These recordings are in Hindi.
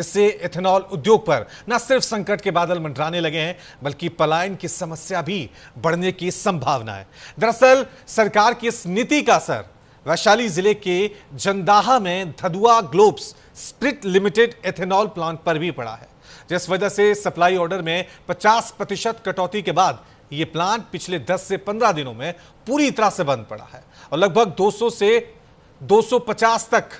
इससे इथेनॉल उद्योग पर न सिर्फ संकट के बादल मंडराने लगे हैं, बल्कि पलायन की समस्या भी बढ़ने की संभावना है। दरअसल सरकार की इस नीति का असर वैशाली जिले के जंदाहा में Dhadua Globus spirit limited ethanol plant पर भी पड़ा है, जिस वजह से सप्लाई ऑर्डर में 50% कटौती के बाद यह प्लांट पिछले 10 से 15 दिनों में पूरी तरह से बंद पड़ा है और लगभग 200 से 250 तक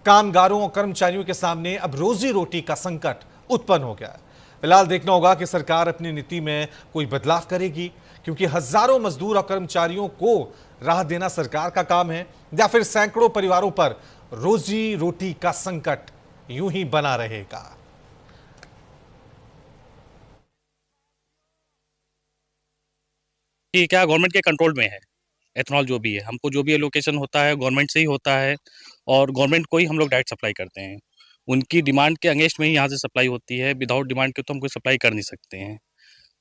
कामगारों और कर्मचारियों के सामने अब रोजी रोटी का संकट उत्पन्न हो गया है। फिलहाल देखना होगा कि सरकार अपनी नीति में कोई बदलाव करेगी, क्योंकि हजारों मजदूर और कर्मचारियों को राहत देना सरकार का काम है, या फिर सैकड़ों परिवारों पर रोजी रोटी का संकट यूं ही बना रहेगा। कि क्या गवर्नमेंट के कंट्रोल में है एथनॉल, जो भी है हमको जो भी एलोकेशन होता है गवर्नमेंट से ही होता है और गवर्नमेंट को ही हम लोग डायरेक्ट सप्लाई करते हैं। उनकी डिमांड के अगेंस्ट में ही यहाँ से सप्लाई होती है, विदाउट डिमांड के तो हम कोई सप्लाई कर नहीं सकते हैं।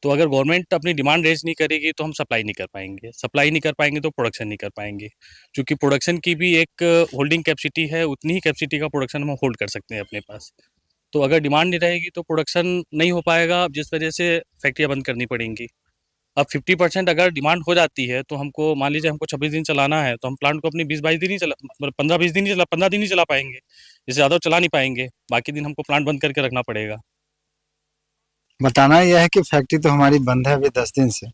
तो अगर गवर्नमेंट अपनी डिमांड रेज नहीं करेगी तो हम सप्लाई नहीं कर पाएंगे तो प्रोडक्शन नहीं कर पाएंगे, क्योंकि प्रोडक्शन की भी एक होल्डिंग कैपेसिटी है, उतनी ही कैपेसिटी का प्रोडक्शन हम होल्ड कर सकते हैं अपने पास। तो अगर डिमांड नहीं रहेगी तो प्रोडक्शन नहीं हो पाएगा, जिस वजह से फैक्ट्रियाँ बंद करनी पड़ेंगी। अब 50% अगर डिमांड हो जाती है तो हमको मान लीजिए हमको 26 दिन चलाना है, तो हम प्लांट को अपनी 20-22 दिन ही चला, 15-20 दिन ही चला, 15 दिन ही चला पाएंगे, इससे ज़्यादा चला नहीं पाएंगे। बाकी दिन हमको प्लांट बंद करके रखना पड़ेगा। बताना यह है कि फैक्ट्री तो हमारी बंद है अभी 10 दिन से,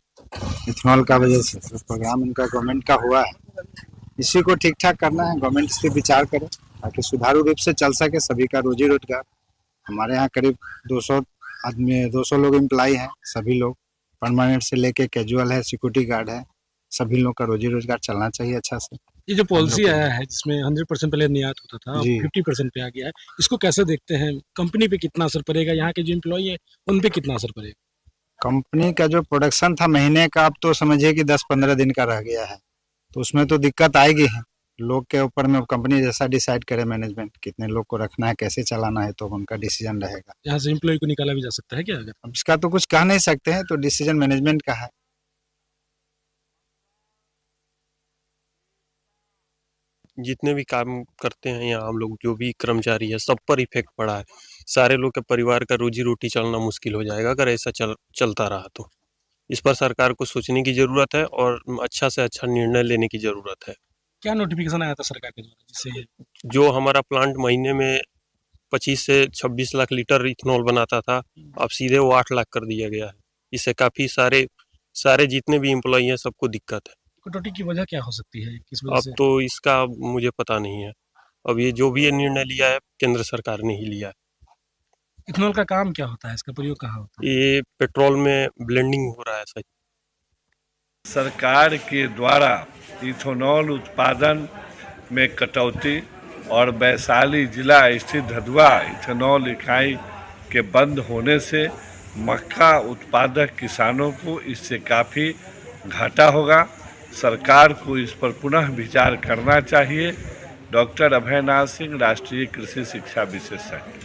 इथेनॉल का वजह से। तो प्रोग्राम इनका गवर्नमेंट का हुआ है, इसी को ठीक ठाक करना है। गवर्नमेंट इस पर विचार करे ताकि सुचारू रूप से चल सके सभी का रोजी रोजगार। हमारे यहाँ करीब 200 आदमी 200 लोग एम्प्लॉय हैं, सभी लोग परमानेंट से लेके कैजुअल है, सिक्योरिटी गार्ड है, सभी लोग का रोजी रोजगार चलना चाहिए अच्छा से। ये जो पॉलिसी आया है जिसमें 100% पहले निर्यात होता था, अब 50% पे आ गया है, इसको कैसे देखते हैं? कंपनी पे कितना असर पड़ेगा? यहाँ के जो एम्प्लॉई है उन पे कितना असर पड़ेगा? कंपनी का जो प्रोडक्शन था महीने का, अब तो समझिए कि 10-15 दिन का रह गया है, तो उसमें तो दिक्कत आएगी है। लोग के ऊपर में कंपनी जैसा डिसाइड करे मैनेजमेंट, कितने लोग को रखना है, कैसे चलाना है, तो उनका डिसीजन रहेगा। यहाँ से एम्प्लॉय को निकाला भी जा सकता है क्या? अगर अब इसका तो कुछ कह नहीं सकते हैं, तो डिसीजन मैनेजमेंट का है। जितने भी काम करते हैं यहाँ हम लोग, जो भी कर्मचारी है, सब पर इफेक्ट पड़ा है। सारे लोग के परिवार का रोजी रोटी चलना मुश्किल हो जाएगा अगर ऐसा चलता रहा तो। इस पर सरकार को सोचने की जरूरत है और अच्छा से अच्छा निर्णय लेने की जरूरत है। क्या नोटिफिकेशन आया था सरकार के द्वारा जिससे जो हमारा प्लांट महीने में 25 से 26 लाख लीटर इथेनॉल बनाता था, अब सीधे वो 8 लाख कर दिया गया है। इससे काफी सारे जितने भी एम्प्लॉई हैं सबको दिक्कत है। कटौती की वजह क्या हो सकती है, किस वजह से? अब तो इसका मुझे पता नहीं है। अब ये जो भी ये निर्णय लिया है केंद्र सरकार ने ही लिया है। इथेनॉल का काम क्या होता है, इसका प्रयोग कहाँ होता है? ये पेट्रोल में ब्लेंडिंग हो रहा है सही। सरकार के द्वारा इथेनॉल उत्पादन में कटौती और वैशाली जिला स्थित धदुआ इथेनॉल इकाई के बंद होने से मक्का उत्पादक किसानों को इससे काफ़ी घाटा होगा। सरकार को इस पर पुनः विचार करना चाहिए। डॉक्टर अभयनाथ सिंह, राष्ट्रीय कृषि शिक्षा विशेषज्ञ।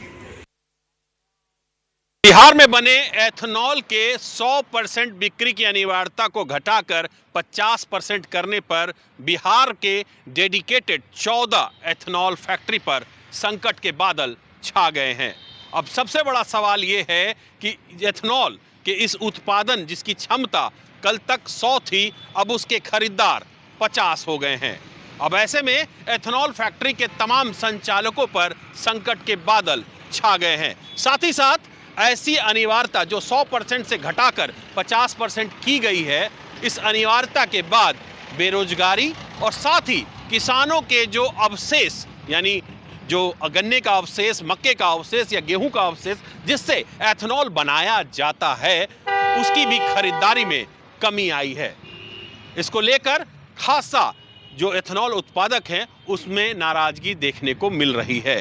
बिहार में बने एथेनॉल के 100% बिक्री की अनिवार्यता को घटाकर 50% करने पर बिहार के डेडिकेटेड 14 एथेनॉल फैक्ट्री पर संकट के बादल छा गए हैं। अब सबसे बड़ा सवाल ये है कि एथेनॉल के इस उत्पादन जिसकी क्षमता कल तक 100 थी, अब उसके खरीदार 50 हो गए हैं। अब ऐसे में एथेनॉल फैक्ट्री के तमाम संचालकों पर संकट के बादल छा गए हैं। साथ ही साथ ऐसी अनिवार्यता जो 100% से घटाकर 50% की गई है, इस अनिवार्यता के बाद बेरोजगारी और साथ ही किसानों के जो अवशेष, यानी जो गन्ने का अवशेष, मक्के का अवशेष या गेहूं का अवशेष जिससे एथेनॉल बनाया जाता है, उसकी भी खरीदारी में कमी आई है। इसको लेकर खासा जो एथेनॉल उत्पादक हैं उसमें नाराजगी देखने को मिल रही है।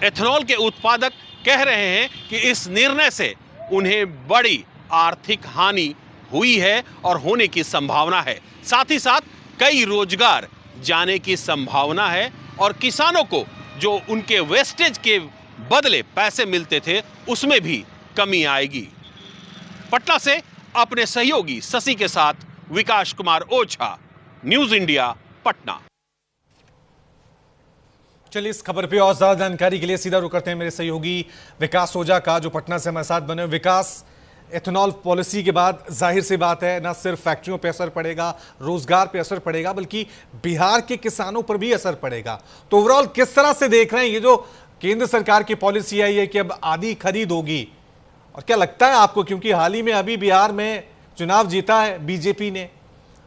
एथेनॉल के उत्पादक कह रहे हैं कि इस निर्णय से उन्हें बड़ी आर्थिक हानि हुई है और होने की संभावना है। साथ ही साथ कई रोजगार जाने की संभावना है और किसानों को जो उनके वेस्टेज के बदले पैसे मिलते थे उसमें भी कमी आएगी। पटना से अपने सहयोगी शशि के साथ विकास कुमार ओझा, न्यूज़ इंडिया, पटना। चलिए इस खबर पे और ज्यादा जानकारी के लिए सीधा रुक करते हैं मेरे सहयोगी विकास ओझा का, जो पटना से हमारे साथ बने। विकास, एथेनॉल पॉलिसी के बाद जाहिर सी बात है ना सिर्फ फैक्ट्रियों पे असर पड़ेगा, रोजगार पे असर पड़ेगा, बल्कि बिहार के किसानों पर भी असर पड़ेगा। तो ओवरऑल किस तरह से देख रहे हैं ये जो केंद्र सरकार की पॉलिसी आई है कि अब आधी खरीद होगी, और क्या लगता है आपको, क्योंकि हाल ही में अभी बिहार में चुनाव जीता है बीजेपी ने,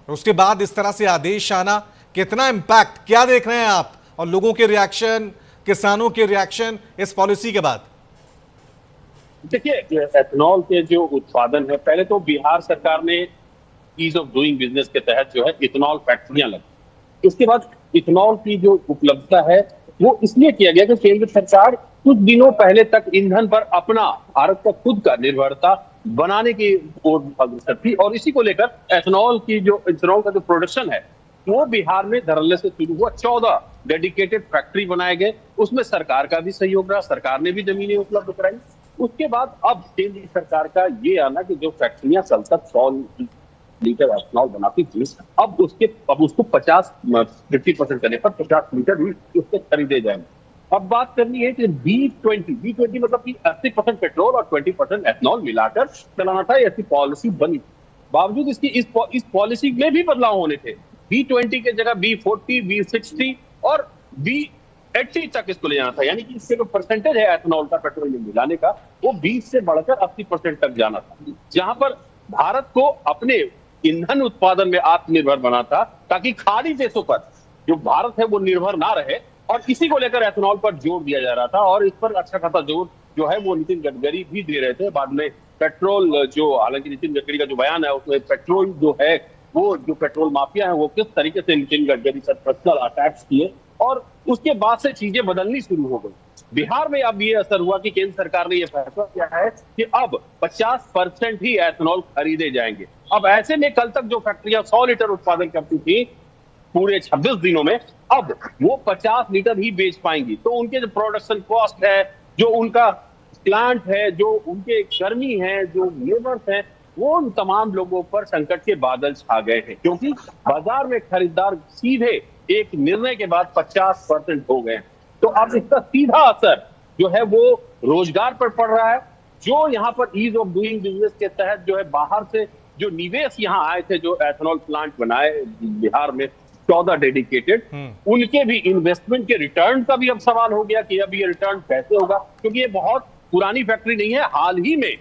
और उसके बाद इस तरह से आदेश आना, कितना इम्पैक्ट, क्या देख रहे हैं आप और लोगों के रिएक्शन, किसानों के रिएक्शन इस पॉलिसी के बाद? देखिए, एथेनॉल के जो उत्पादन है, पहले तो बिहार सरकार ने ईज ऑफ डूइंग बिजनेस के तहत जो है इथेनॉल फैक्ट्रियां लगी। उसके बाद इथेनॉल की जो उपलब्धता है वो इसलिए किया गया कि केंद्र सरकार कुछ दिनों पहले तक ईंधन पर अपना, भारत का खुद का निर्भरता बनाने की ओर अग्रसर थी, और इसी को लेकर एथेनॉल का जो प्रोडक्शन है वो बिहार में धड़ल्ले से शुरू हुआ। 14 डेडिकेटेड फैक्ट्री बनाए गए, उसमें सरकार का भी सहयोग रहा, सरकार ने भी जमीनें उपलब्ध कराई। उसके बाद अब केंद्र सरकार का ये आना कि जो फैक्ट्रियां कल तक 100 लीटर एथेनॉल बनाती थी, अब उसको 50% करने पर 50 लीटर भी उससे खरीदे जाएंगे। अब बात करनी है कि B20 मतलब कि 80% पेट्रोल और 20% एथेनॉल मिलाकर चलाना था, ऐसी पॉलिसी बनी। बावजूद इसकी इस पॉलिसी में भी बदलाव होने थे। B20 के जगह B40, B60 और B80 तक इसको ले जाना था, यानी कि इसके जो परसेंटेज है एथेनॉल का पेट्रोल में मिलाने का, वो 20 से बढ़कर 80% तक जाना था, जहां पर भारत को अपने ईंधन उत्पादन में आत्मनिर्भर बना था, ताकि खाड़ी देशों पर जो भारत है वो निर्भर ना रहे। और इसी को लेकर एथेनॉल पर जोर दिया जा रहा था, और इस पर अच्छा खासा जोर जो है वो नितिन गडकरी भी दे रहे थे। बाद में पेट्रोल जो, हालांकि नितिन गडकरी का जो बयान है उसमें पेट्रोल जो है वो, जो पेट्रोल माफिया है वो किस तरीके से नितिन गडकरी पर पर्सनल अटैक्स किए, और उसके बाद से चीजें बदलनी शुरू हो गई। बिहार में अब ये असर हुआ कि केंद्र सरकार ने यह फैसला किया है कि अब 50% ही एथेनॉल खरीदे जाएंगे। अब ऐसे में कल तक जो फैक्ट्रियां 100 लीटर उत्पादन करती थी पूरे 26 दिनों में, अब वो 50 लीटर ही बेच पाएंगी। तो उनके जो प्रोडक्शन कॉस्ट है, जो उनका प्लांट है, जो उनके कर्मी हैं, जो लेबर्स हैं, वो उन तमाम लोगों पर संकट के बादल छा गए हैं, क्योंकि बाजार में खरीदार सीधे एक निर्णय के बाद 50% हो गए। तो अब इसका सीधा असर जो है वो रोजगार पर पड़ रहा है। जो यहाँ पर ईज ऑफ डूइंग बिजनेस के तहत जो है बाहर से जो निवेश यहाँ आए थे, जो एथेनॉल प्लांट बनाए बिहार में 14 डेडिकेटेड, उनके भी इन्वेस्टमेंट के रिटर्न का भी अब सवाल हो गया कि अब ये रिटर्न कैसे होगा, क्योंकि ये बहुत पुरानी फैक्ट्री नहीं है। हाल ही में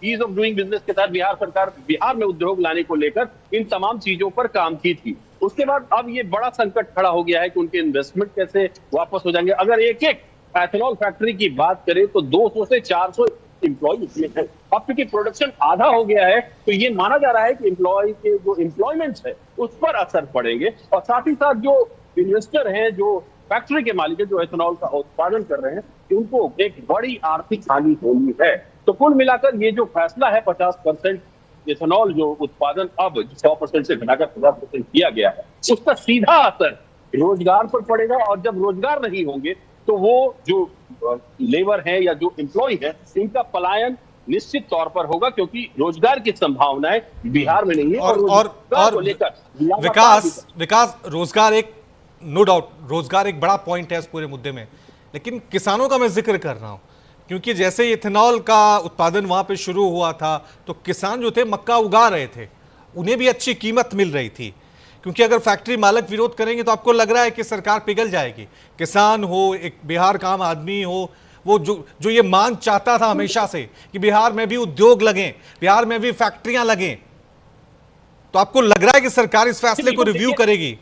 ईज ऑफ डूइंग बिजनेस के तहत बिहार सरकार बिहार में उद्योग लाने को लेकर इन तमाम चीजों पर काम की थी। उसके बाद अब ये बड़ा संकट खड़ा हो गया है कि उनके इन्वेस्टमेंट कैसे वापस हो जाएंगे। अगर एक एथेनॉल फैक्ट्री की बात करें तो 200 से 400 एम्प्लॉय इसमें है। अब क्योंकि प्रोडक्शन आधा हो गया है, तो ये माना जा रहा है कि एम्प्लॉय के जो एम्प्लॉयमेंट है उस पर असर पड़ेंगे, और साथ ही साथ जो इन्वेस्टर हैं, जो फैक्ट्री के मालिक है, जो एथेनॉल का उत्पादन कर रहे हैं, उनको एक बड़ी आर्थिक हानि होनी है। तो कुल मिलाकर ये जो फैसला है 50% एथेनॉल जो उत्पादन अब 100% से घटाकर 50% किया गया है, उसका सीधा असर रोजगार पर पड़ेगा। और जब रोजगार नहीं होंगे तो वो जो लेबर है या जो एम्प्लॉय है, इनका पलायन निश्चित तौर पर होगा, क्योंकि रोजगार की संभावनाएं बिहार में नहीं है। और विकास, रोजगार एक, नो डाउट रोजगार एक बड़ा पॉइंट है इस पूरे मुद्दे में, लेकिन किसानों का मैं जिक्र कर रहा हूं, क्योंकि जैसे इथेनॉल का उत्पादन वहां पे शुरू हुआ था तो किसान जो थे मक्का उगा रहे थे, उन्हें भी अच्छी कीमत मिल रही थी। क्योंकि अगर फैक्ट्री मालिक विरोध करेंगे तो आपको लग रहा है कि सरकार पिघल जाएगी। किसान हो, एक बिहार का आम आदमी हो, वो जो ये मांग चाहता था हमेशा से कि बिहार में भी उद्योग लगें, बिहार में भी फैक्ट्रियां लगें, तो आपको लग रहा है कि सरकार इस फैसले को रिव्यू करेगी?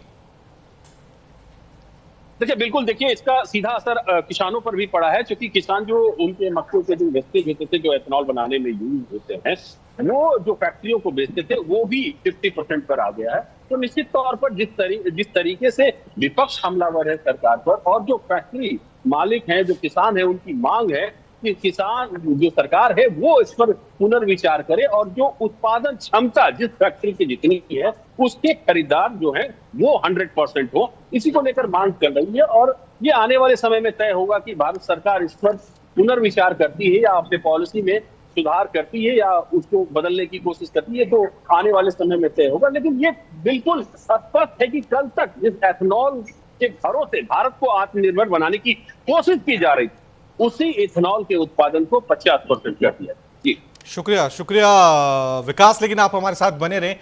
देखिए, बिल्कुल, देखिए इसका सीधा असर किसानों पर भी पड़ा है, क्योंकि किसान जो उनके मक्के के जो वेस्टेज होते थे, जो एथेनॉल बनाने में यूज होते हैं, वो जो फैक्ट्रियों को बेचते थे वो भी 50% पर आ गया है। तो निश्चित तौर पर जिस तरीके से विपक्ष हमलावर है सरकार पर, और जो फैक्ट्री मालिक हैं, जो किसान है, उनकी मांग है कि किसान जो सरकार है वो इस पर पुनर्विचार करे, और जो उत्पादन क्षमता जिस फैक्ट्री की जितनी है उसके खरीदार जो है वो 100% हो, इसी को लेकर मांग कर रही है। और ये आने वाले समय में तय होगा कि भारत सरकार इस पर पुनर्विचार करती है या अपने पॉलिसी में सुधार करती है या उसको बदलने की कोशिश करती है, तो आने वाले समय में तय होगा। लेकिन ये बिल्कुल स्पष्ट है कि कल तक जिस एथेनॉल कच्चे घरों से भारत को आत्मनिर्भर बनाने की कोशिश की जा रही थी, उसी इथेनॉल के उत्पादन को 50% कर दिया। जी शुक्रिया शुक्रिया विकास, लेकिन आप हमारे साथ बने रहें।